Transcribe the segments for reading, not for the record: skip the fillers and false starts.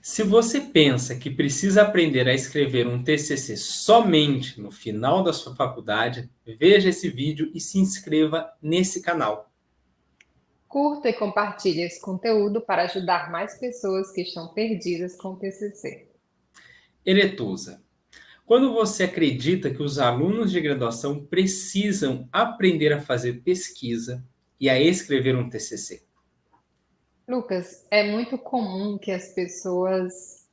Se você pensa que precisa aprender a escrever um TCC somente no final da sua faculdade, veja esse vídeo e se inscreva nesse canal. Curta e compartilhe esse conteúdo para ajudar mais pessoas que estão perdidas com o TCC. Eretusa. Quando você acredita que os alunos de graduação precisam aprender a fazer pesquisa e a escrever um TCC? Lucas, é muito comum que as pessoas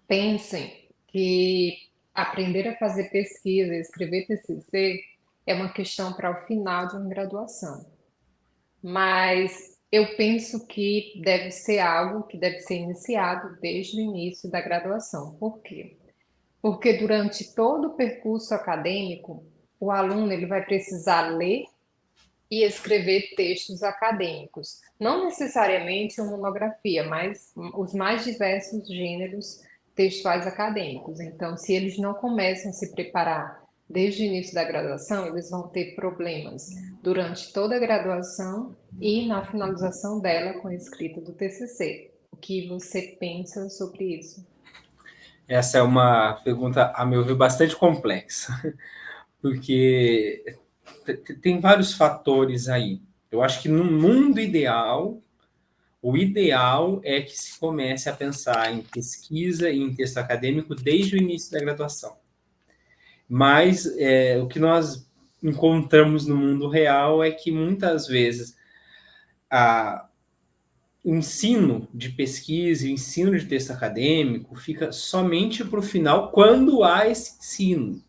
pensem que aprender a fazer pesquisa e escrever TCC é uma questão para o final de uma graduação. Mas eu penso que deve ser algo que deve ser iniciado desde o início da graduação. Por quê? Porque durante todo o percurso acadêmico, o aluno ele vai precisar ler e escrever textos acadêmicos. Não necessariamente uma monografia, mas os mais diversos gêneros textuais acadêmicos. Então, se eles não começam a se preparar desde o início da graduação, eles vão ter problemas durante toda a graduação e na finalização dela com a escrita do TCC. O que você pensa sobre isso? Essa é uma pergunta, a meu ver, bastante complexa, porque tem vários fatores aí. Eu acho que no mundo ideal, o ideal é que se comece a pensar em pesquisa e em texto acadêmico desde o início da graduação. Mas o que nós encontramos no mundo real é que muitas vezes a ensino de pesquisa e ensino de texto acadêmico fica somente para o final, quando há esse ensino.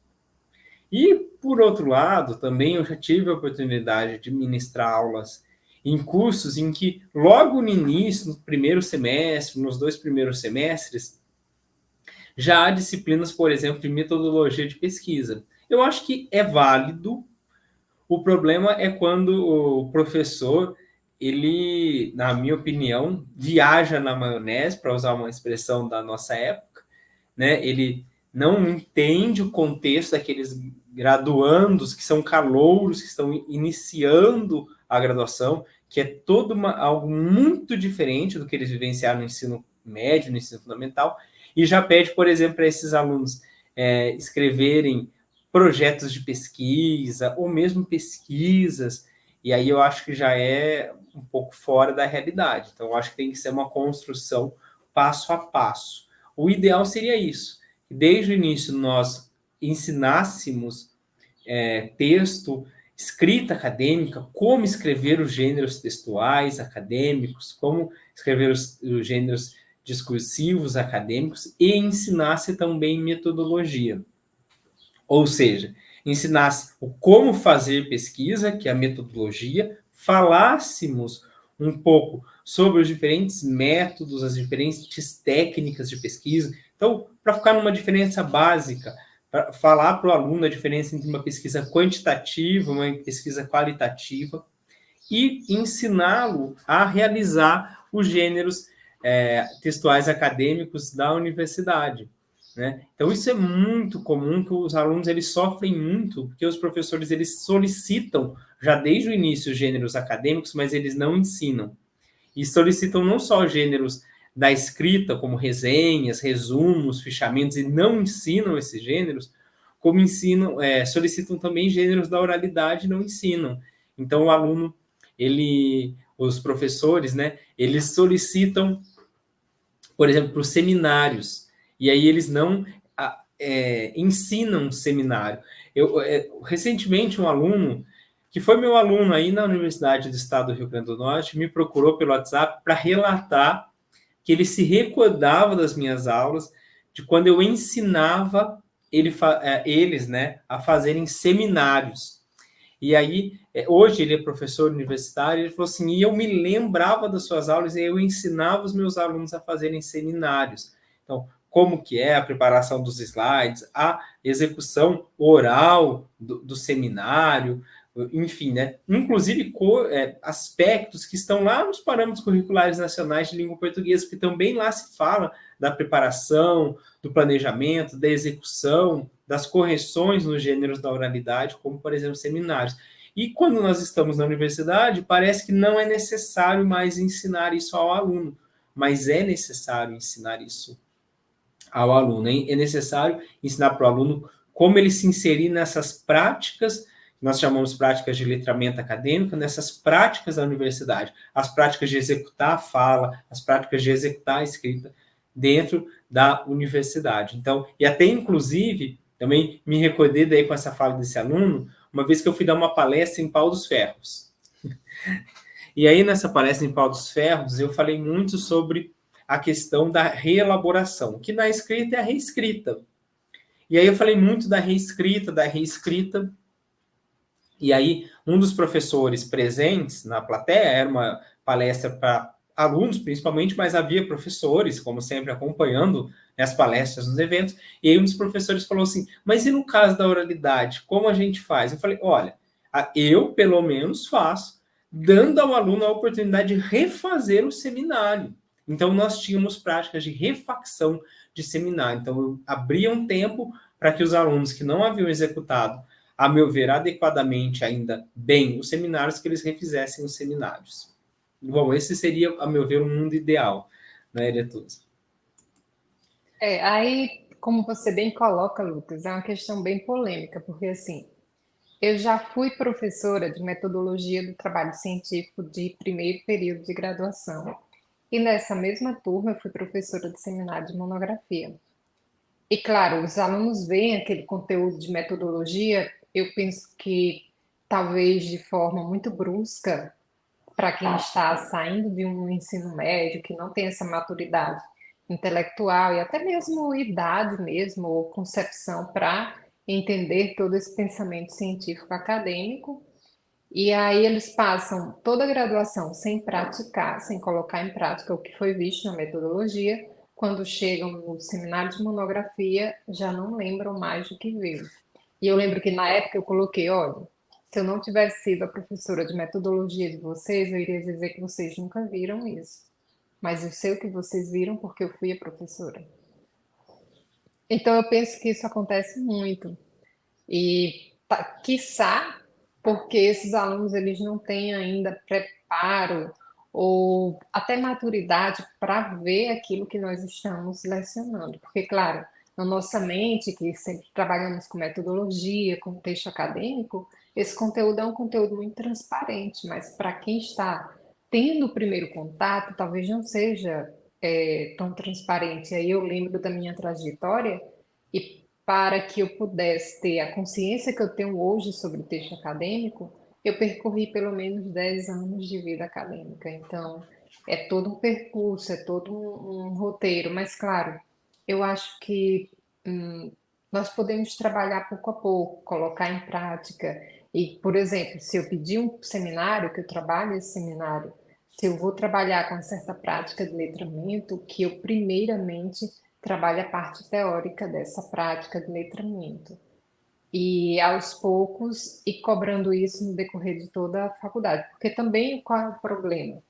E, por outro lado, também eu já tive a oportunidade de ministrar aulas em cursos em que, logo no início, no primeiro semestre, nos 2 primeiros semestres, já há disciplinas, por exemplo, de metodologia de pesquisa. Eu acho que é válido. O problema é quando o professor, ele, na minha opinião, viaja na maionese, para usar uma expressão da nossa época, né? Ele não entende o contexto daqueles graduandos que são calouros, que estão iniciando a graduação, que é algo muito diferente do que eles vivenciaram no ensino médio, no ensino fundamental, e já pede, por exemplo, para esses alunos escreverem projetos de pesquisa, ou mesmo pesquisas, e aí eu acho que já é um pouco fora da realidade. Então, eu acho que tem que ser uma construção passo a passo. O ideal seria isso, que desde o início nós ensinássemos texto, escrita acadêmica, como escrever os gêneros textuais acadêmicos, como escrever os gêneros discursivos acadêmicos e ensinasse também metodologia. Ou seja, ensinasse o como fazer pesquisa, que é a metodologia, falássemos um pouco sobre os diferentes métodos, as diferentes técnicas de pesquisa. Então, para ficar numa diferença básica, para falar para o aluno a diferença entre uma pesquisa quantitativa e uma pesquisa qualitativa, e ensiná-lo a realizar os gêneros textuais acadêmicos da universidade. Né? Então, isso é muito comum, que os alunos eles sofrem muito, porque os professores eles solicitam, já desde o início, os gêneros acadêmicos, mas eles não ensinam. E solicitam não só gêneros da escrita, como resenhas, resumos, fichamentos, e não ensinam esses gêneros, como solicitam também gêneros da oralidade e não ensinam. Então, o aluno, os professores, né, eles solicitam, por exemplo, para os seminários, e aí eles não ensinam seminário. Recentemente, um aluno, que foi meu aluno aí na Universidade do Estado do Rio Grande do Norte, me procurou pelo WhatsApp para relatar que ele se recordava das minhas aulas, de quando eu ensinava eles, né, a fazerem seminários. E aí, hoje ele é professor universitário, ele falou assim, e eu me lembrava das suas aulas e eu ensinava os meus alunos a fazerem seminários. Então, como que é a preparação dos slides, a execução oral do seminário, enfim, né? Inclusive aspectos que estão lá nos parâmetros curriculares nacionais de língua portuguesa, que também lá se fala da preparação, do planejamento, da execução, das correções nos gêneros da oralidade, como, por exemplo, seminários. E quando nós estamos na universidade, parece que não é necessário mais ensinar isso ao aluno, mas é necessário ensinar isso ao aluno. É necessário ensinar para o aluno como ele se inserir nessas práticas, nós chamamos práticas de letramento acadêmico, nessas práticas da universidade, as práticas de executar a fala, as práticas de executar a escrita dentro da universidade. Então, e até inclusive, também me recordei daí com essa fala desse aluno, uma vez que eu fui dar uma palestra em Pau dos Ferros. E aí, nessa palestra em Pau dos Ferros, eu falei muito sobre a questão da reelaboração, que na escrita é a reescrita. E aí eu falei muito da reescrita, e aí um dos professores presentes na plateia, era uma palestra para alunos principalmente, mas havia professores, como sempre, acompanhando as palestras nos eventos, e aí um dos professores falou assim, mas e no caso da oralidade, como a gente faz? Eu falei, olha, eu pelo menos faço, dando ao aluno a oportunidade de refazer o seminário. Então, nós tínhamos práticas de refacção de seminário. Então, eu abria um tempo para que os alunos que não haviam executado, a meu ver, adequadamente ainda bem os seminários, que eles refizessem os seminários. Bom, esse seria, a meu ver, um mundo ideal, né, Eletuza? Aí, como você bem coloca, Lucas, é uma questão bem polêmica, porque assim, eu já fui professora de metodologia do trabalho científico de primeiro período de graduação. E nessa mesma turma eu fui professora de seminário de monografia. E claro, os alunos veem aquele conteúdo de metodologia, eu penso que talvez de forma muito brusca, para quem está saindo de um ensino médio, que não tem essa maturidade intelectual e até mesmo idade mesmo, ou concepção para entender todo esse pensamento científico acadêmico. E aí eles passam toda a graduação sem praticar, sem colocar em prática o que foi visto na metodologia. Quando chegam no seminário de monografia, já não lembram mais do que viu. E eu lembro que na época eu coloquei, olha, se eu não tivesse sido a professora de metodologia de vocês, eu iria dizer que vocês nunca viram isso. Mas eu sei o que vocês viram porque eu fui a professora. Então eu penso que isso acontece muito. E quiçá porque esses alunos eles não têm ainda preparo ou até maturidade para ver aquilo que nós estamos lecionando. Porque, claro, na nossa mente, que sempre trabalhamos com metodologia, com texto acadêmico, esse conteúdo é um conteúdo muito transparente, mas para quem está tendo o primeiro contato, talvez não seja tão transparente. Aí eu lembro da minha trajetória e para que eu pudesse ter a consciência que eu tenho hoje sobre o texto acadêmico, eu percorri pelo menos 10 anos de vida acadêmica. Então, é todo um percurso, é todo um roteiro. Mas, claro, eu acho que nós podemos trabalhar pouco a pouco, colocar em prática. E, por exemplo, se eu pedir um seminário, que eu trabalho esse seminário, se eu vou trabalhar com certa prática de letramento, que eu primeiramente trabalhe a parte teórica dessa prática de letramento. E aos poucos, e cobrando isso no decorrer de toda a faculdade. Porque também qual é o problema?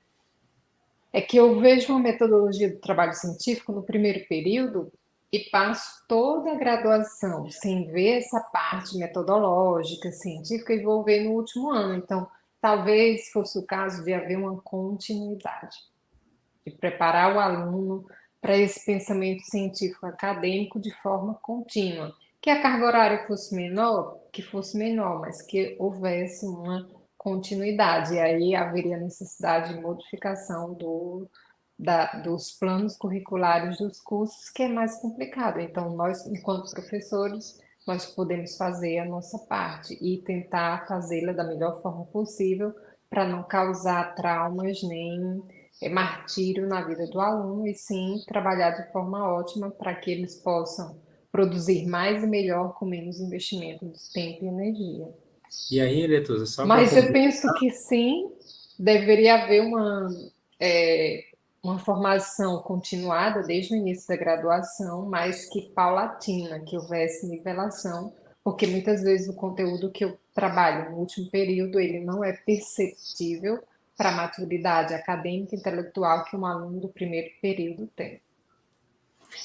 É que eu vejo uma metodologia do trabalho científico no primeiro período e passo toda a graduação sem ver essa parte metodológica, científica, e vou ver no último ano. Então, talvez fosse o caso de haver uma continuidade, de preparar o aluno para esse pensamento científico acadêmico de forma contínua. Que a carga horária fosse menor, que fosse menor, mas que houvesse uma continuidade. E aí haveria necessidade de modificação dos planos curriculares dos cursos, que é mais complicado. Então, nós, enquanto professores, nós podemos fazer a nossa parte e tentar fazê-la da melhor forma possível para não causar traumas nem martírio na vida do aluno, e sim trabalhar de forma ótima para que eles possam produzir mais e melhor com menos investimento de tempo e energia. E aí, Letuza, só para Mas eu completar, penso que sim, deveria haver uma formação continuada desde o início da graduação, mas que paulatina, que houvesse nivelação, porque muitas vezes o conteúdo que eu trabalho no último período, ele não é perceptível para a maturidade acadêmica e intelectual que um aluno do primeiro período tem.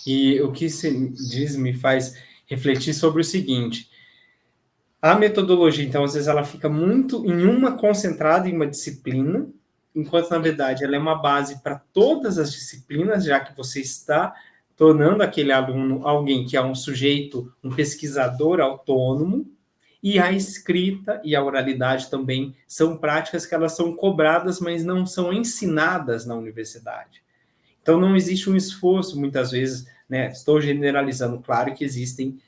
e o que se diz me faz refletir sobre o seguinte: a metodologia, então, às vezes ela fica muito em uma concentrada em uma disciplina, enquanto na verdade ela é uma base para todas as disciplinas, já que você está tornando aquele aluno alguém que é um sujeito, um pesquisador autônomo, e a escrita e a oralidade também são práticas que elas são cobradas, mas não são ensinadas na universidade. Então, não existe um esforço, muitas vezes, né? Estou generalizando, claro que existem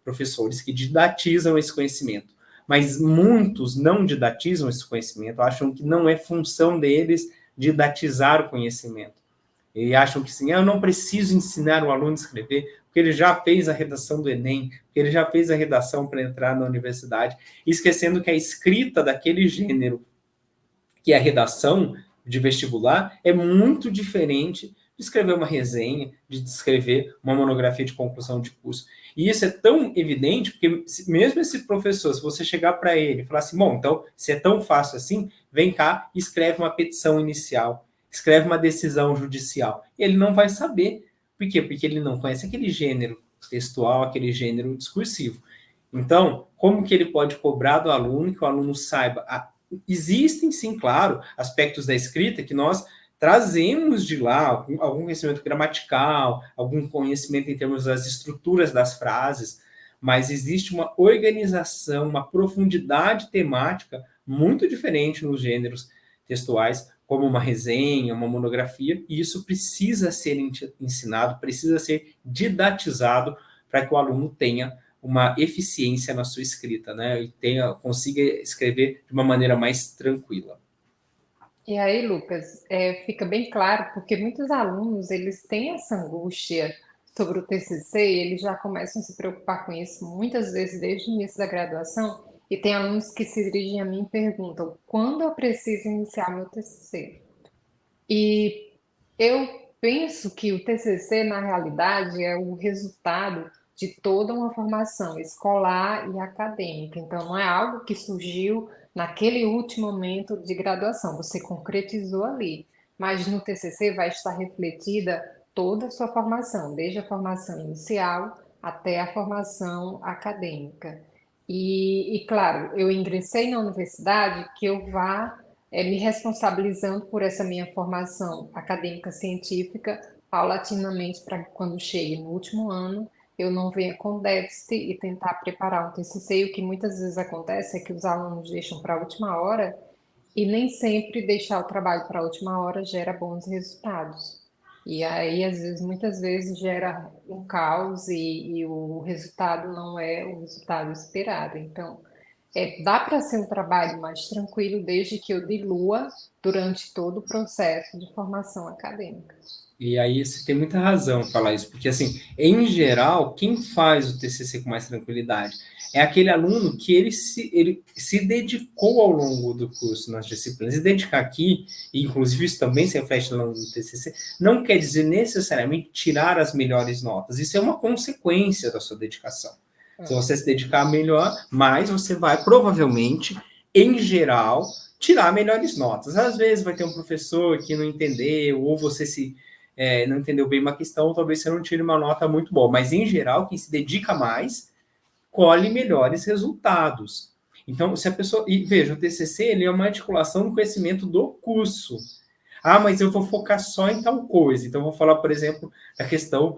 professores que didatizam esse conhecimento, mas muitos não didatizam esse conhecimento, acham que não é função deles didatizar o conhecimento. E acham que sim, eu não preciso ensinar o aluno a escrever, porque ele já fez a redação do Enem, porque ele já fez a redação para entrar na universidade, esquecendo que a escrita daquele gênero, que é a redação de vestibular, é muito diferente de escrever uma resenha, de escrever uma monografia de conclusão de curso. E isso é tão evidente, porque mesmo esse professor, se você chegar para ele e falar assim, bom, então, se é tão fácil assim, vem cá e escreve uma petição inicial, escreve uma decisão judicial. Ele não vai saber. Por quê? Porque ele não conhece aquele gênero textual, aquele gênero discursivo. Então, como que ele pode cobrar do aluno que o aluno saiba? Existem, sim, claro, aspectos da escrita que nós trazemos de lá, algum conhecimento gramatical, algum conhecimento em termos das estruturas das frases, mas existe uma organização, uma profundidade temática muito diferente nos gêneros textuais, como uma resenha, uma monografia, e isso precisa ser ensinado, precisa ser didatizado para que o aluno tenha uma eficiência na sua escrita, né? E consiga escrever de uma maneira mais tranquila. E aí, Lucas, fica bem claro, porque muitos alunos, eles têm essa angústia sobre o TCC, e eles já começam a se preocupar com isso muitas vezes desde o início da graduação, e tem alunos que se dirigem a mim e perguntam, quando eu preciso iniciar meu TCC? E eu penso que o TCC, na realidade, é o resultado de toda uma formação escolar e acadêmica. Então, não é algo que surgiu naquele último momento de graduação, você concretizou ali. Mas no TCC vai estar refletida toda a sua formação, desde a formação inicial até a formação acadêmica. E claro, eu ingressei na universidade que eu vá me responsabilizando por essa minha formação acadêmica científica paulatinamente para que quando chegue no último ano eu não venha com déficit e tentar preparar um TCC. E o que muitas vezes acontece é que os alunos deixam para a última hora e nem sempre deixar o trabalho para a última hora gera bons resultados. E aí, às vezes, muitas vezes gera um caos e o resultado não é o resultado esperado. Então, dá para ser um trabalho mais tranquilo desde que eu dilua durante todo o processo de formação acadêmica. E aí você tem muita razão em falar isso, porque assim, em geral, quem faz o TCC com mais tranquilidade é aquele aluno que ele se dedicou ao longo do curso nas disciplinas. E dedicar aqui, e inclusive isso também se reflete no TCC, não quer dizer necessariamente tirar as melhores notas. Isso é uma consequência da sua dedicação. Se você se dedicar melhor, mais você vai provavelmente, em geral, tirar melhores notas. Às vezes vai ter um professor que não entendeu, ou você não entendeu bem uma questão, talvez você não tire uma nota muito boa. Mas, em geral, quem se dedica mais, colhe melhores resultados. Então, se a pessoa... E veja, o TCC ele é uma articulação do conhecimento do curso. Ah, mas eu vou focar só em tal coisa. Então, eu vou falar, por exemplo, da questão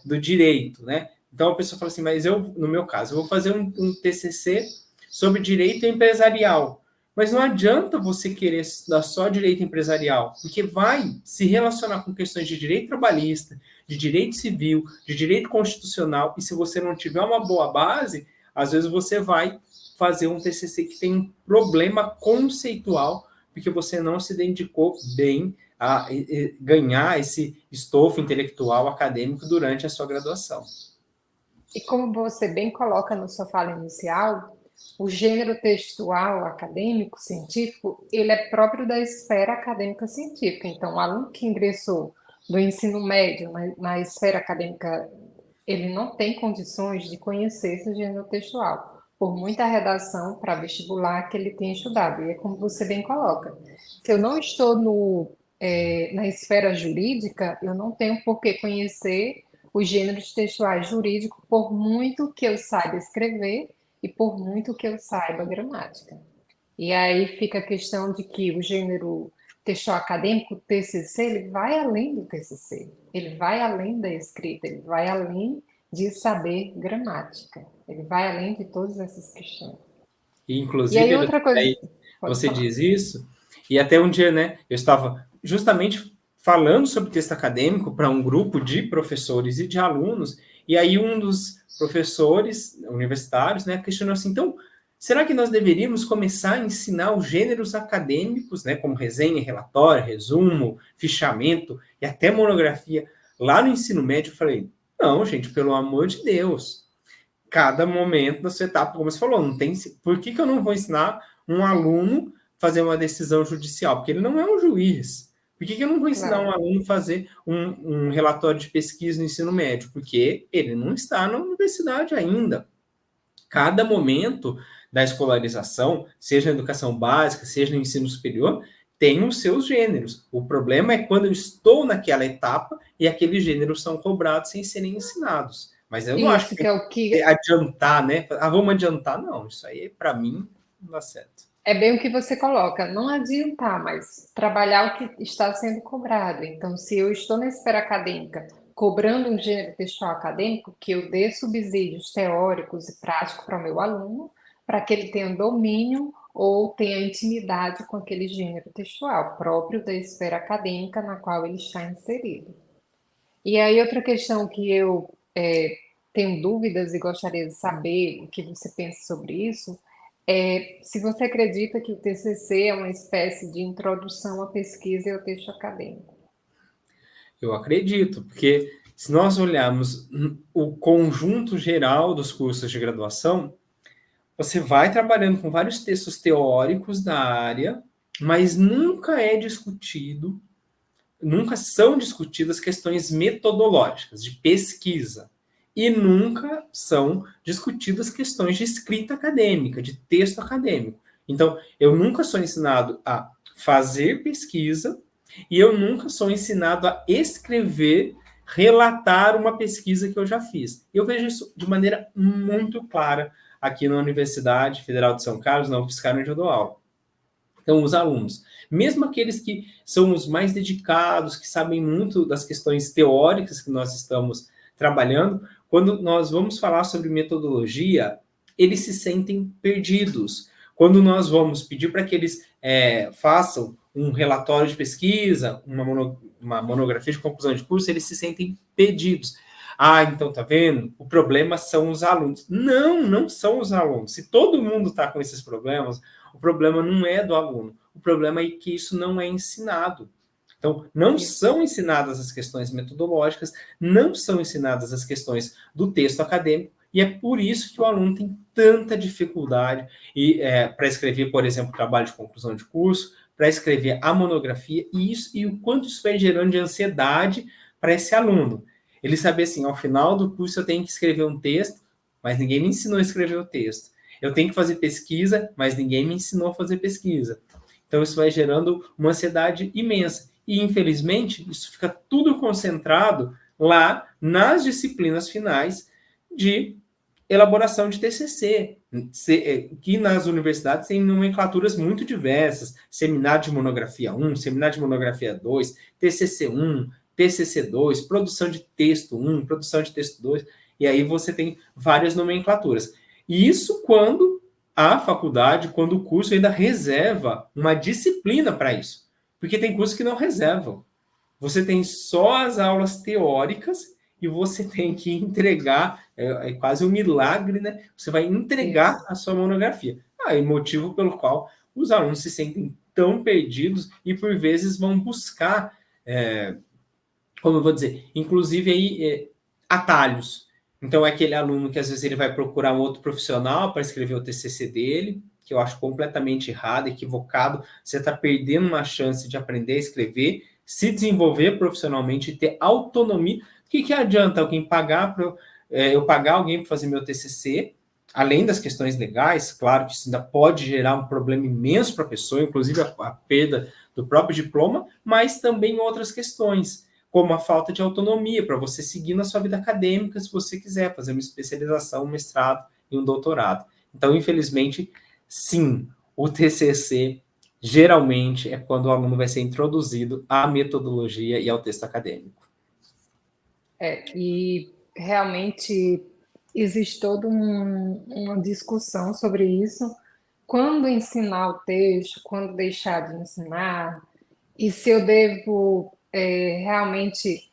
do direito, né? Então, a pessoa fala assim, mas eu, no meu caso, eu vou fazer um TCC sobre direito empresarial. Mas não adianta você querer estudar só direito empresarial, porque vai se relacionar com questões de direito trabalhista, de direito civil, de direito constitucional, e se você não tiver uma boa base, às vezes você vai fazer um TCC que tem um problema conceitual, porque você não se dedicou bem a ganhar esse estofo intelectual acadêmico durante a sua graduação. E como você bem coloca na sua fala inicial, o gênero textual acadêmico científico, ele é próprio da esfera acadêmica científica. Então, o aluno que ingressou do ensino médio na esfera acadêmica, ele não tem condições de conhecer esse gênero textual, por muita redação para vestibular que ele tenha estudado. E é como você bem coloca. Se eu não estou na esfera jurídica, eu não tenho por que conhecer os gêneros textuais jurídicos, por muito que eu saiba escrever e por muito que eu saiba gramática. E aí fica a questão de que o gênero texto acadêmico, o TCC, ele vai além do TCC, ele vai além da escrita, ele vai além de saber gramática, ele vai além de todas essas questões. E, E aí inclusive, outra coisa, aí pode você falar. diz isso, e até um dia, né, eu estava justamente falando sobre texto acadêmico para um grupo de professores e de alunos, e aí um dos professores universitários, né, questionou assim, então, será que nós deveríamos começar a ensinar os gêneros acadêmicos, né, como resenha, relatório, resumo, fichamento e até monografia, lá no ensino médio? Eu falei, não, gente, pelo amor de Deus, cada momento da sua etapa, como você falou, não tem. Por que eu não vou ensinar um aluno a fazer uma decisão judicial? Porque ele não é um juiz. Por que eu não vou ensinar um Claro. aluno a fazer um relatório de pesquisa no ensino médio? Porque ele não está na universidade ainda. Cada momento da escolarização, seja na educação básica, seja no ensino superior, tem os seus gêneros. O problema é quando eu estou naquela etapa e aqueles gêneros são cobrados sem serem ensinados. Mas eu não acho Isso que que é o que adiantar, né? Ah, vamos adiantar, não. Isso aí, para mim, não dá certo. é bem o que você coloca, não adiantar, mas trabalhar o que está sendo cobrado. Então, se eu estou na esfera acadêmica cobrando um gênero textual acadêmico, que eu dê subsídios teóricos e práticos para o meu aluno, para que ele tenha domínio ou tenha intimidade com aquele gênero textual próprio da esfera acadêmica na qual ele está inserido. E aí, outra questão que eu tenho dúvidas e gostaria de saber o que você pensa sobre isso é se você acredita que o TCC é uma espécie de introdução à pesquisa e ao texto acadêmico. Eu acredito, porque se nós olharmos o conjunto geral dos cursos de graduação, você vai trabalhando com vários textos teóricos da área, mas nunca é discutido, nunca são discutidas questões metodológicas de pesquisa. E nunca são discutidas questões de escrita acadêmica, de texto acadêmico. Então, eu nunca sou ensinado a fazer pesquisa e eu nunca sou ensinado a escrever, relatar uma pesquisa que eu já fiz. Eu vejo isso de maneira muito clara aqui na Universidade Federal de São Carlos, na UFSCar, onde eu dou aula. Então, os alunos, mesmo aqueles que são os mais dedicados, que sabem muito das questões teóricas que nós estamos trabalhando, quando nós vamos falar sobre metodologia, eles se sentem perdidos. Quando nós vamos pedir para que eles façam um relatório de pesquisa, uma monografia de conclusão de curso, eles se sentem perdidos. Ah, então tá vendo? O problema são os alunos. Não, não são os alunos. Se todo mundo está com esses problemas, o problema não é do aluno. O problema é que isso não é ensinado. Então, não Isso. são ensinadas as questões metodológicas, não são ensinadas as questões do texto acadêmico, e é por isso que o aluno tem tanta dificuldade para escrever, por exemplo, trabalho de conclusão de curso, para escrever a monografia, e o quanto isso vai gerando de ansiedade para esse aluno. Ele saber assim, ao final do curso eu tenho que escrever um texto, mas ninguém me ensinou a escrever o texto. Eu tenho que fazer pesquisa, mas ninguém me ensinou a fazer pesquisa. Então, isso vai gerando uma ansiedade imensa. E, infelizmente, isso fica tudo concentrado lá nas disciplinas finais de elaboração de TCC, que nas universidades tem nomenclaturas muito diversas, seminário de monografia 1, seminário de monografia 2, TCC 1, TCC 2, produção de texto 1, produção de texto 2, e aí você tem várias nomenclaturas. E isso quando a faculdade, quando o curso ainda reserva uma disciplina para isso. Porque tem cursos que não reservam. Você tem só as aulas teóricas e você tem que entregar, é quase um milagre, né? Você vai entregar Isso. a sua monografia. Aí, motivo pelo qual os alunos se sentem tão perdidos e, por vezes, vão buscar, como eu vou dizer, inclusive aí, atalhos. Então, é aquele aluno que, às vezes, ele vai procurar um outro profissional para escrever o TCC dele, que eu acho completamente errado, equivocado. Você está perdendo uma chance de aprender a escrever, se desenvolver profissionalmente e ter autonomia. O que adianta alguém pagar para eu pagar alguém para fazer meu TCC, além das questões legais, claro que isso ainda pode gerar um problema imenso para a pessoa, inclusive a perda do próprio diploma, mas também outras questões, como a falta de autonomia para você seguir na sua vida acadêmica, se você quiser fazer uma especialização, um mestrado e um doutorado. Então, infelizmente, sim, o TCC geralmente é quando o aluno vai ser introduzido à metodologia e ao texto acadêmico. E realmente existe toda uma discussão sobre isso. Quando ensinar o texto, quando deixar de ensinar, e se eu devo realmente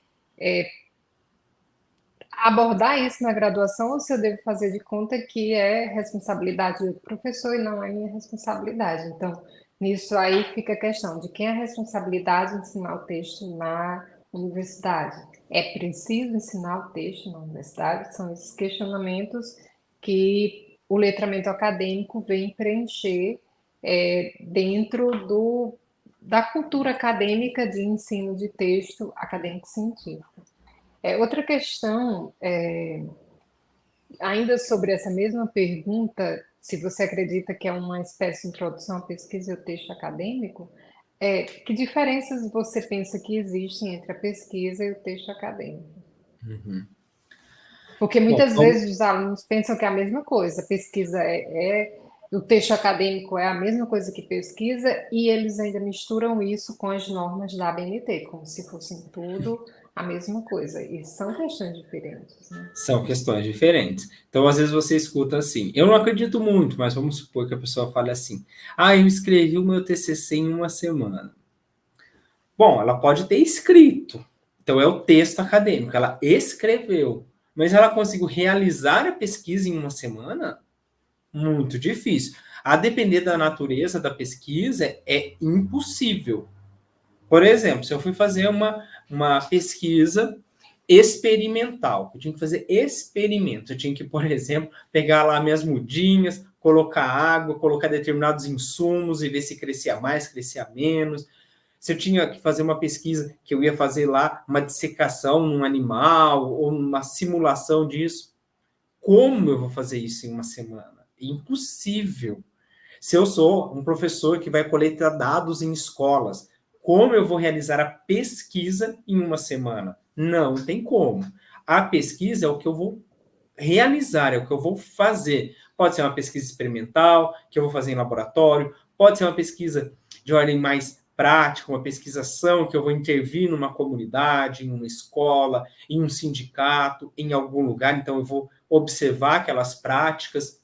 abordar isso na graduação ou se eu devo fazer de conta que é responsabilidade do professor e não é minha responsabilidade. Então, nisso aí fica a questão de quem é a responsabilidade de ensinar o texto na universidade. É preciso ensinar o texto na universidade? São esses questionamentos que o letramento acadêmico vem preencher dentro da cultura acadêmica de ensino de texto acadêmico científico. Outra questão, ainda sobre essa mesma pergunta, se você acredita que é uma espécie de introdução à pesquisa e ao texto acadêmico, que diferenças você pensa que existem entre a pesquisa e o texto acadêmico? Porque Bom, muitas vamos, vezes os alunos pensam que é a mesma coisa, pesquisa o texto acadêmico é a mesma coisa que pesquisa, e eles ainda misturam isso com as normas da ABNT, como se fossem tudo a mesma coisa. E são questões diferentes, né? são questões diferentes. Então, às vezes você escuta assim, eu não acredito muito, mas vamos supor que a pessoa fale assim, eu escrevi o meu TCC em uma semana. Bom, ela pode ter escrito, então é o texto acadêmico, ela escreveu, mas ela conseguiu realizar a pesquisa em uma semana? Muito difícil. A depender da natureza da pesquisa, é impossível. Por exemplo, se eu fui fazer uma pesquisa experimental, eu tinha que fazer experimentos, eu tinha que, por exemplo, pegar lá minhas mudinhas, colocar água, colocar determinados insumos e ver se crescia mais, crescia menos. Se eu tinha que fazer uma pesquisa que eu ia fazer lá uma dissecação num animal ou uma simulação disso, como eu vou fazer isso em uma semana? Impossível. Se eu sou um professor que vai coletar dados em escolas, como eu vou realizar a pesquisa em uma semana? Não tem como. A pesquisa é o que eu vou realizar, é o que eu vou fazer. Pode ser uma pesquisa experimental, que eu vou fazer em laboratório, pode ser uma pesquisa de ordem mais prática, uma pesquisação que eu vou intervir numa comunidade, em uma escola, em um sindicato, em algum lugar, então eu vou observar aquelas práticas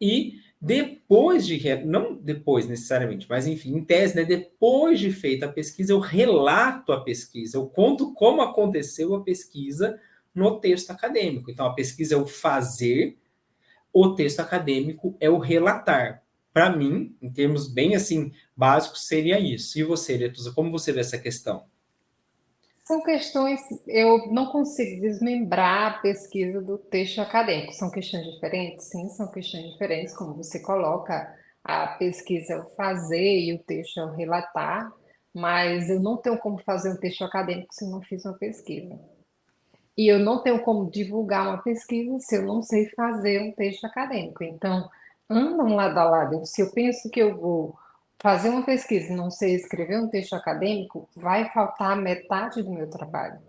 e depois de, não depois necessariamente, mas enfim, em tese, né, depois de feita a pesquisa, eu relato a pesquisa, eu conto como aconteceu a pesquisa no texto acadêmico. Então, a pesquisa é o fazer, o texto acadêmico é o relatar. Para mim, em termos bem assim básicos, seria isso. E você, Letusa, como você vê essa questão? São questões, eu não consigo desmembrar a pesquisa do texto acadêmico. São questões diferentes? Sim, são questões diferentes, como você coloca, a pesquisa é o fazer e o texto é o relatar, mas eu não tenho como fazer um texto acadêmico se eu não fiz uma pesquisa. E eu não tenho como divulgar uma pesquisa se eu não sei fazer um texto acadêmico. Então, andam lado a lado. Se eu penso que eu vou fazer uma pesquisa e não sei escrever um texto acadêmico, vai faltar metade do meu trabalho.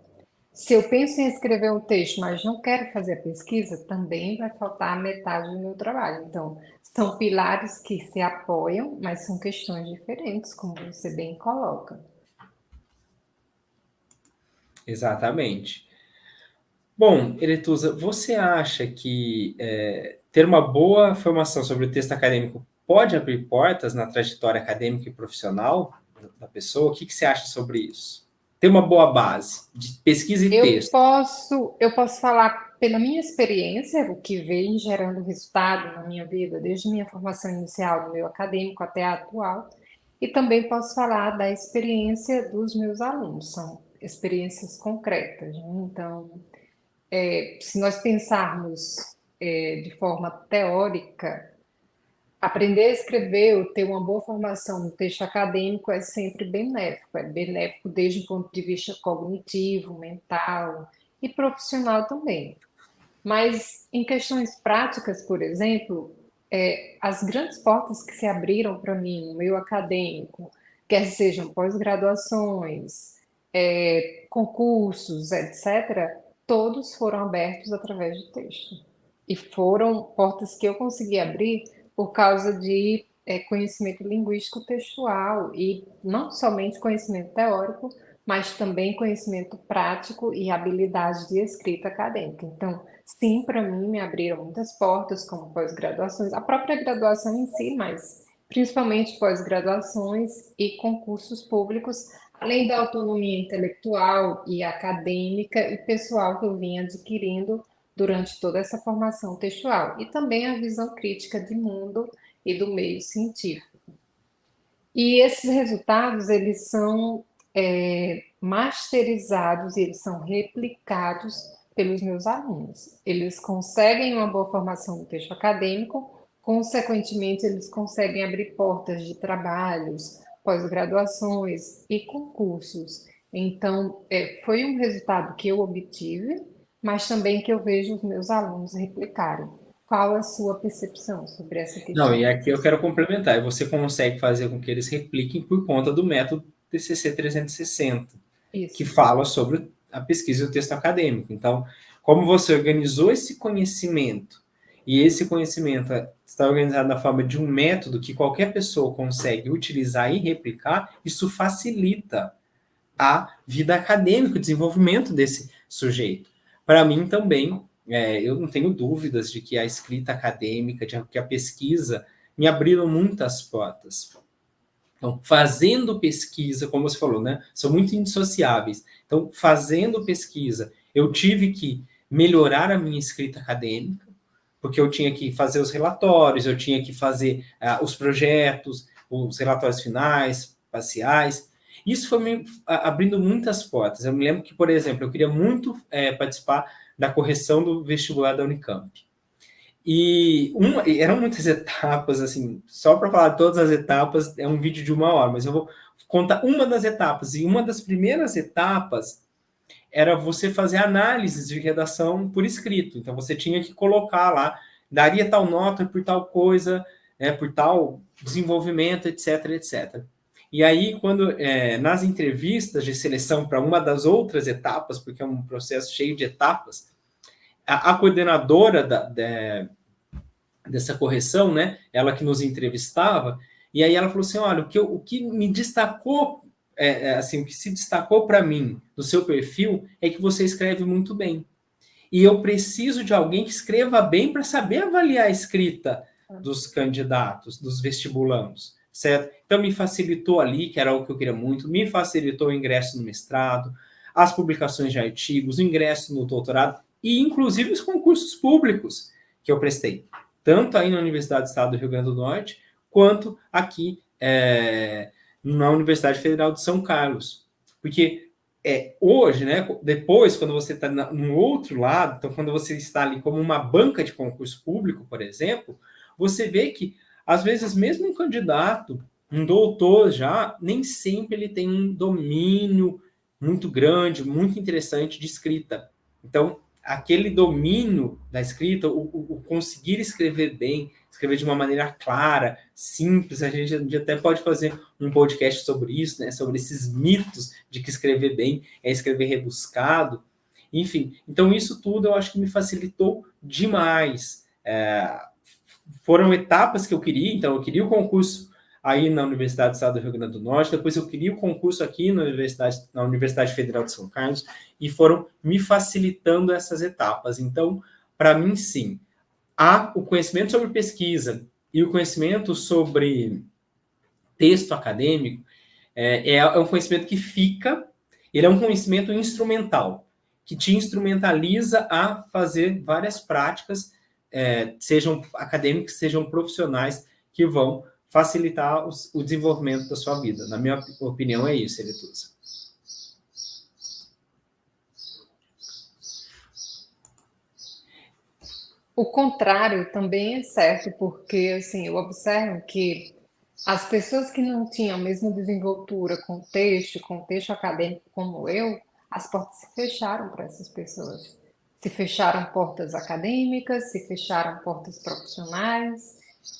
Se eu penso em escrever um texto, mas não quero fazer a pesquisa, também vai faltar metade do meu trabalho. Então, são pilares que se apoiam, mas são questões diferentes, como você bem coloca. Exatamente. Bom, Eretusa, você acha que ter uma boa formação sobre o texto acadêmico pode abrir portas na trajetória acadêmica e profissional da pessoa? O que você acha sobre isso? Ter uma boa base de pesquisa e texto. Eu posso falar pela minha experiência, o que vem gerando resultado na minha vida, desde minha formação inicial, do meu acadêmico até a atual, e também posso falar da experiência dos meus alunos, são experiências concretas, né? Então, se nós pensarmos de forma teórica, aprender a escrever ou ter uma boa formação no texto acadêmico é benéfico desde o ponto de vista cognitivo, mental e profissional também. Mas em questões práticas, por exemplo, as grandes portas que se abriram para mim no meio acadêmico, quer sejam pós-graduações, concursos, etc., todos foram abertos através de texto. E foram portas que eu consegui abrir por causa de conhecimento linguístico textual, e não somente conhecimento teórico, mas também conhecimento prático e habilidade de escrita acadêmica. Então, sim, para mim me abriram muitas portas, como pós-graduações, a própria graduação em si, mas principalmente pós-graduações e concursos públicos, além da autonomia intelectual e acadêmica e pessoal que eu vim adquirindo durante toda essa formação textual, e também a visão crítica de mundo e do meio científico. E esses resultados, eles são masterizados e eles são replicados pelos meus alunos. Eles conseguem uma boa formação no texto acadêmico, consequentemente, eles conseguem abrir portas de trabalhos, pós-graduações e concursos. Então, foi um resultado que eu obtive, mas também que eu vejo os meus alunos replicarem. Qual a sua percepção sobre essa Não, questão, e aqui eu Lucas? quero complementar. E você consegue fazer com que eles repliquem por conta do método TCC 360, que Isso. fala sobre a pesquisa e o texto acadêmico. Então, como você organizou esse conhecimento, e esse conhecimento está organizado na forma de um método que qualquer pessoa consegue utilizar e replicar, isso facilita a vida acadêmica, o desenvolvimento desse sujeito. Para mim também, eu não tenho dúvidas de que a escrita acadêmica, de que a pesquisa me abriram muitas portas. Então, fazendo pesquisa, como você falou, né, são muito indissociáveis. Então, fazendo pesquisa, eu tive que melhorar a minha escrita acadêmica, porque eu tinha que fazer os relatórios, eu tinha que fazer os projetos, os relatórios finais, parciais. Isso foi me abrindo muitas portas. Eu me lembro que, por exemplo, eu queria muito participar da correção do vestibular da Unicamp. Eram muitas etapas, assim, só para falar todas as etapas, é um vídeo de 1 hora, mas eu vou contar uma das etapas. E uma das primeiras etapas era você fazer análises de redação por escrito. Então, você tinha que colocar lá, daria tal nota por tal coisa, por tal desenvolvimento, etc, etc. E aí, quando nas entrevistas de seleção para uma das outras etapas, porque é um processo cheio de etapas, a coordenadora dessa correção, né, ela que nos entrevistava, e aí ela falou assim, olha, o que me destacou assim, o que se destacou para mim do seu perfil é que você escreve muito bem. E eu preciso de alguém que escreva bem para saber avaliar a escrita dos candidatos, dos vestibulandos, certo? Então me facilitou ali, que era o que eu queria muito, me facilitou o ingresso no mestrado, as publicações de artigos, o ingresso no doutorado e inclusive os concursos públicos que eu prestei, tanto aí na Universidade do Estado do Rio Grande do Norte, quanto aqui na Universidade Federal de São Carlos. Porque hoje, né, depois, quando você está no outro lado, então quando você está ali como uma banca de concurso público, por exemplo, você vê que, às vezes, mesmo um candidato, um doutor já, nem sempre ele tem um domínio muito grande, muito interessante de escrita. Então, aquele domínio da escrita, o conseguir escrever bem, escrever de uma maneira clara, simples, a gente até pode fazer um podcast sobre isso, né? Sobre esses mitos de que escrever bem é escrever rebuscado. Enfim, então isso tudo eu acho que me facilitou demais. Foram etapas que eu queria, então eu queria o concurso aí na Universidade do Estado do Rio Grande do Norte, depois eu queria o concurso aqui na Universidade Federal de São Carlos, e foram me facilitando essas etapas. Então, para mim, sim, há o conhecimento sobre pesquisa e o conhecimento sobre texto acadêmico é um conhecimento que fica, ele é um conhecimento instrumental, que te instrumentaliza a fazer várias práticas, sejam acadêmicas, sejam profissionais, que vão facilitar o desenvolvimento da sua vida. Na minha opinião, é isso, Eletusa. O contrário também é certo, porque assim, eu observo que as pessoas que não tinham a mesma desenvoltura com texto acadêmico como eu, as portas se fecharam para essas pessoas. Se fecharam portas acadêmicas, se fecharam portas profissionais,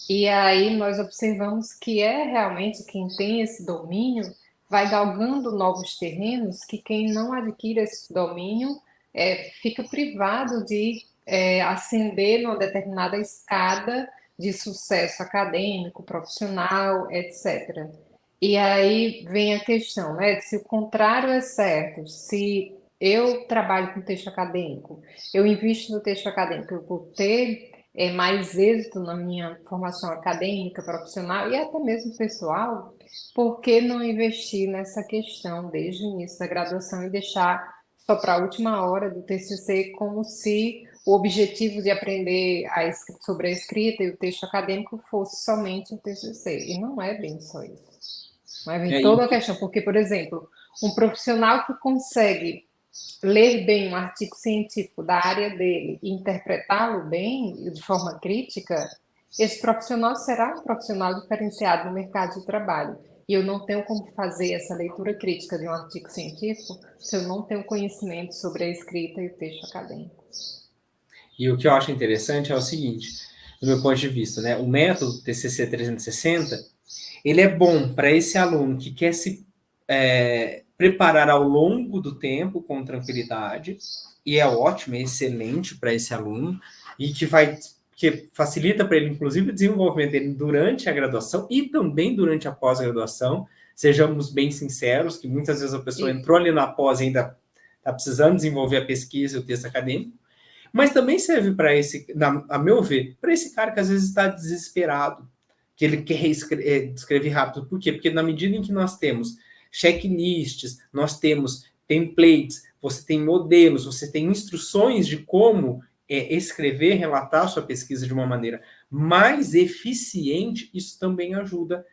e aí nós observamos que é realmente quem tem esse domínio vai galgando novos terrenos que quem não adquire esse domínio fica privado de ascender numa determinada escada de sucesso acadêmico, profissional, etc. E aí vem a questão, né? Se o contrário é certo, se eu trabalho com texto acadêmico, eu invisto no texto acadêmico, eu vou ter mais êxito na minha formação acadêmica, profissional e até mesmo pessoal, por que não investir nessa questão desde o início da graduação e deixar só para a última hora do TCC como se o objetivo de aprender sobre a escrita e o texto acadêmico fosse somente o TCC? E não é bem só isso. Mas vem É, toda a questão, porque, por exemplo, um profissional que consegue ler bem um artigo científico da área dele e interpretá-lo bem, de forma crítica, esse profissional será um profissional diferenciado no mercado de trabalho. E eu não tenho como fazer essa leitura crítica de um artigo científico se eu não tenho conhecimento sobre a escrita e o texto acadêmico. e o que eu acho interessante é o seguinte, do meu ponto de vista, né? O método TCC 360, ele é bom para esse aluno que quer se preparar ao longo do tempo com tranquilidade, e é ótimo, é excelente para esse aluno, e que facilita para ele, inclusive, o desenvolvimento dele durante a graduação e também durante a pós-graduação. Sejamos bem sinceros, que muitas vezes a pessoa Isso. entrou ali na pós e ainda está precisando desenvolver a pesquisa e o texto acadêmico, mas também serve para esse, a meu ver, para esse cara que às vezes está desesperado, que ele quer escrever rápido. Por quê? Porque na medida em que nós temos checklists, nós temos templates, você tem modelos, você tem instruções de como escrever, relatar sua pesquisa de uma maneira mais eficiente, isso também ajuda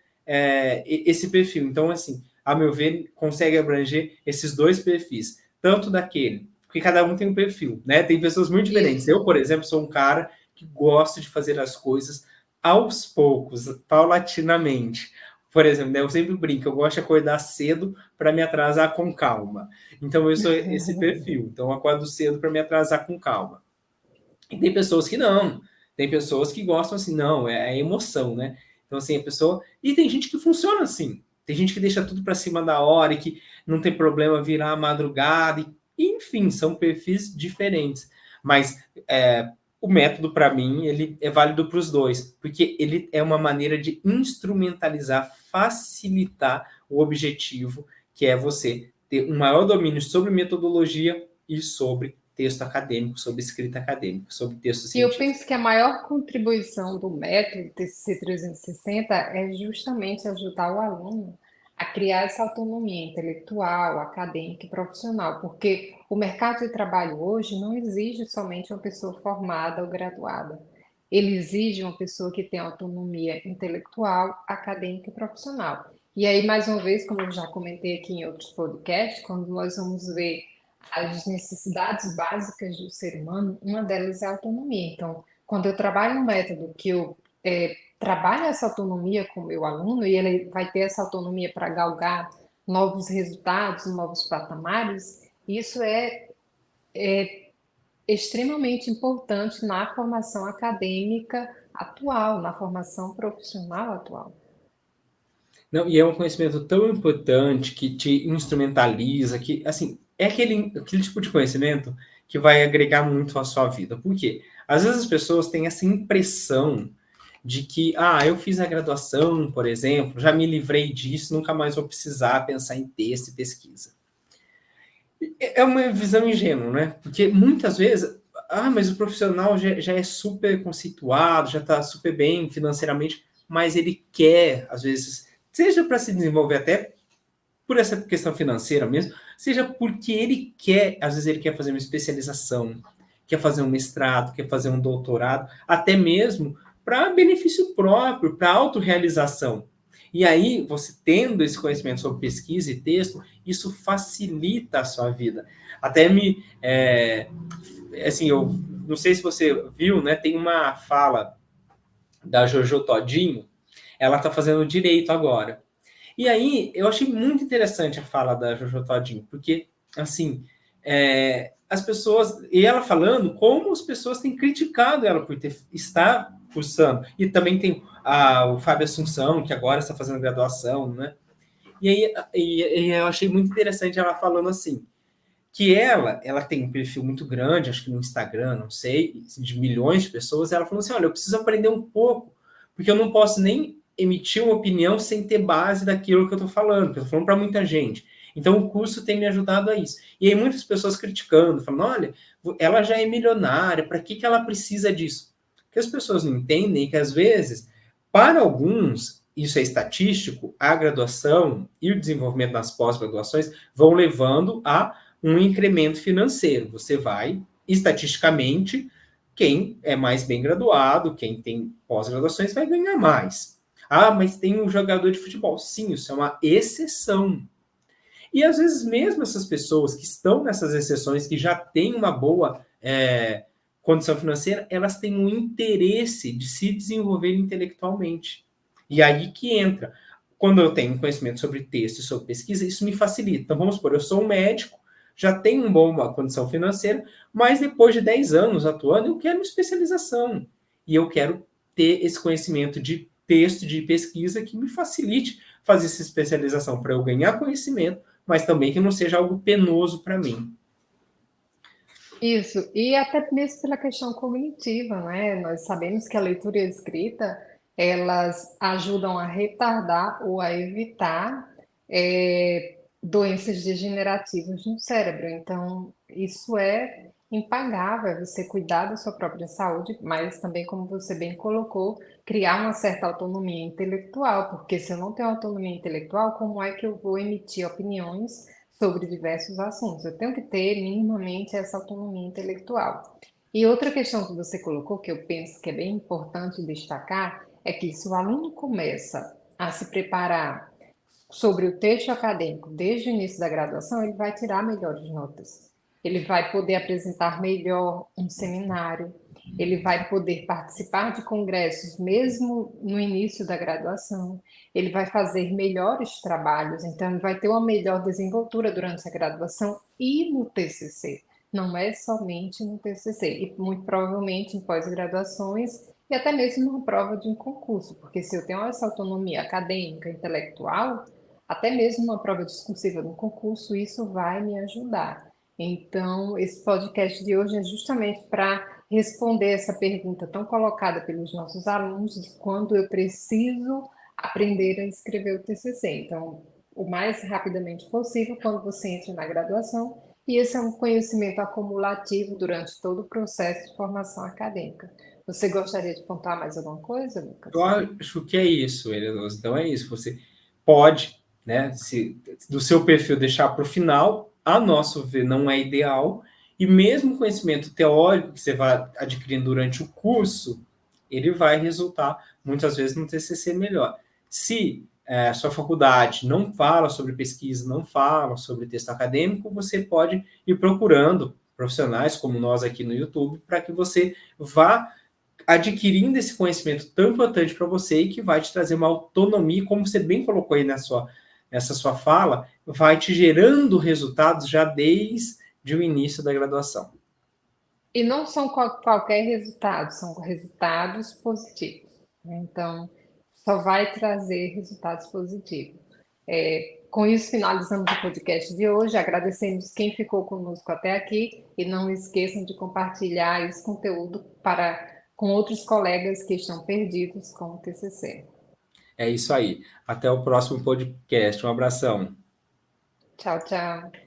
esse perfil. Então, assim, a meu ver, consegue abranger esses dois perfis, tanto daquele, porque cada um tem um perfil, né? Tem pessoas muito diferentes. Isso. Eu, por exemplo, sou um cara que gosto de fazer as coisas aos poucos, paulatinamente. Por exemplo, né, eu sempre brinco, eu gosto de acordar cedo para me atrasar com calma. Então, eu sou esse perfil. Então, eu acordo cedo para me atrasar com calma. E tem pessoas que não. Tem pessoas que gostam assim, não, é a emoção, né? Então, assim, a pessoa. E tem gente que funciona assim. Tem gente que deixa tudo para cima da hora e que não tem problema virar a madrugada. Enfim, são perfis diferentes. Mas o método, para mim, ele é válido para os dois, porque ele é uma maneira de instrumentalizar, facilitar o objetivo, que é você ter um maior domínio sobre metodologia e sobre texto acadêmico, sobre escrita acadêmica, sobre texto E eu científico. penso que a maior contribuição do método TCC 360 é justamente ajudar o aluno a criar essa autonomia intelectual, acadêmica e profissional, porque o mercado de trabalho hoje não exige somente uma pessoa formada ou graduada. Ele exige uma pessoa que tenha autonomia intelectual, acadêmica e profissional. E aí, mais uma vez, como eu já comentei aqui em outros podcasts, quando nós vamos ver as necessidades básicas do ser humano, uma delas é a autonomia. Então, quando eu trabalho um método que eu trabalho essa autonomia com o meu aluno e ele vai ter essa autonomia para galgar novos resultados, novos patamares, isso é extremamente importante na formação acadêmica atual, na formação profissional atual. Não, e é um conhecimento tão importante que te instrumentaliza, que, assim, é aquele tipo de conhecimento que vai agregar muito à sua vida. Por quê? Às vezes as pessoas têm essa impressão de que, eu fiz a graduação, por exemplo, já me livrei disso, nunca mais vou precisar pensar em texto e pesquisa. É uma visão ingênua, né? Porque muitas vezes, mas o profissional já é super conceituado, já está super bem financeiramente, mas ele quer, às vezes, seja para se desenvolver até por essa questão financeira mesmo, seja porque ele quer, às vezes ele quer fazer uma especialização, quer fazer um mestrado, quer fazer um doutorado, até mesmo para benefício próprio, para autorrealização. E aí, você tendo esse conhecimento sobre pesquisa e texto, isso facilita a sua vida. Até assim, eu não sei se você viu, né? Tem uma fala da Jojo Todinho, ela está fazendo direito agora. E aí, eu achei muito interessante a fala da Jojo Todinho, porque, assim, as pessoas, e ela falando como as pessoas têm criticado ela por estar cursando. E também tem o Fábio Assunção, que agora está fazendo graduação, né? E aí e eu achei muito interessante ela falando assim, que ela tem um perfil muito grande, acho que no Instagram, não sei, de milhões de pessoas, ela falou assim, olha, eu preciso aprender um pouco porque eu não posso nem emitir uma opinião sem ter base daquilo que eu estou falando, porque eu estou falando para muita gente. Então, o curso tem me ajudado a isso. E aí, muitas pessoas criticando, falando, olha, ela já é milionária, para que ela precisa disso? Porque as pessoas não entendem que, às vezes, para alguns, isso é estatístico, a graduação e o desenvolvimento das pós-graduações vão levando a um incremento financeiro. Você vai, estatisticamente, quem é mais bem graduado, quem tem pós-graduações, vai ganhar mais. Ah, mas tem um jogador de futebol. Sim, isso é uma exceção. E às vezes, mesmo essas pessoas que estão nessas exceções, que já têm uma boa condição financeira, elas têm um interesse de se desenvolver intelectualmente. E aí que entra. Quando eu tenho conhecimento sobre texto e sobre pesquisa, isso me facilita. Então, vamos supor, eu sou um médico, já tenho uma boa condição financeira, mas depois de 10 anos atuando, eu quero uma especialização. E eu quero ter esse conhecimento de texto, de pesquisa, que me facilite fazer essa especialização para eu ganhar conhecimento, mas também que não seja algo penoso para mim. Isso, e até mesmo pela questão cognitiva, né? Nós sabemos que a leitura e a escrita, elas ajudam a retardar ou a evitar doenças degenerativas no cérebro. Então, isso é impagável, é você cuidar da sua própria saúde, mas também, como você bem colocou, criar uma certa autonomia intelectual, porque se eu não tenho autonomia intelectual, como é que eu vou emitir opiniões sobre diversos assuntos? Eu tenho que ter minimamente essa autonomia intelectual. E outra questão que você colocou, que eu penso que é bem importante destacar, é que se o aluno começa a se preparar sobre o texto acadêmico desde o início da graduação, ele vai tirar melhores notas. Ele vai poder apresentar melhor um seminário, ele vai poder participar de congressos mesmo no início da graduação, ele vai fazer melhores trabalhos, então ele vai ter uma melhor desenvoltura durante a graduação e no TCC. Não é somente no TCC, e muito provavelmente em pós-graduações e até mesmo numa prova de um concurso, porque se eu tenho essa autonomia acadêmica, intelectual, até mesmo uma prova discursiva no concurso, isso vai me ajudar. Então, esse podcast de hoje é justamente para responder essa pergunta tão colocada pelos nossos alunos de quando eu preciso aprender a escrever o TCC. Então, o mais rapidamente possível quando você entra na graduação, e esse é um conhecimento acumulativo durante todo o processo de formação acadêmica. Você gostaria de contar mais alguma coisa, Eu Lucas? acho que é isso, Eleonora. Então é isso. Você pode, né, do seu perfil deixar para o final, a nosso ver, não é ideal. E mesmo o conhecimento teórico que você vai adquirindo durante o curso, ele vai resultar muitas vezes no TCC melhor. Se a sua faculdade não fala sobre pesquisa, não fala sobre texto acadêmico, você pode ir procurando profissionais como nós aqui no YouTube para que você vá adquirindo esse conhecimento tão importante para você e que vai te trazer uma autonomia, como você bem colocou aí nessa sua fala, vai te gerando resultados já desde o início da graduação. E não são qualquer resultado, são resultados positivos, né? Então, só vai trazer resultados positivos. Com isso, finalizamos o podcast de hoje. Agradecemos quem ficou conosco até aqui e não esqueçam de compartilhar esse conteúdo com outros colegas que estão perdidos com o TCC. É isso aí. Até o próximo podcast. Um abração. Tchau, tchau.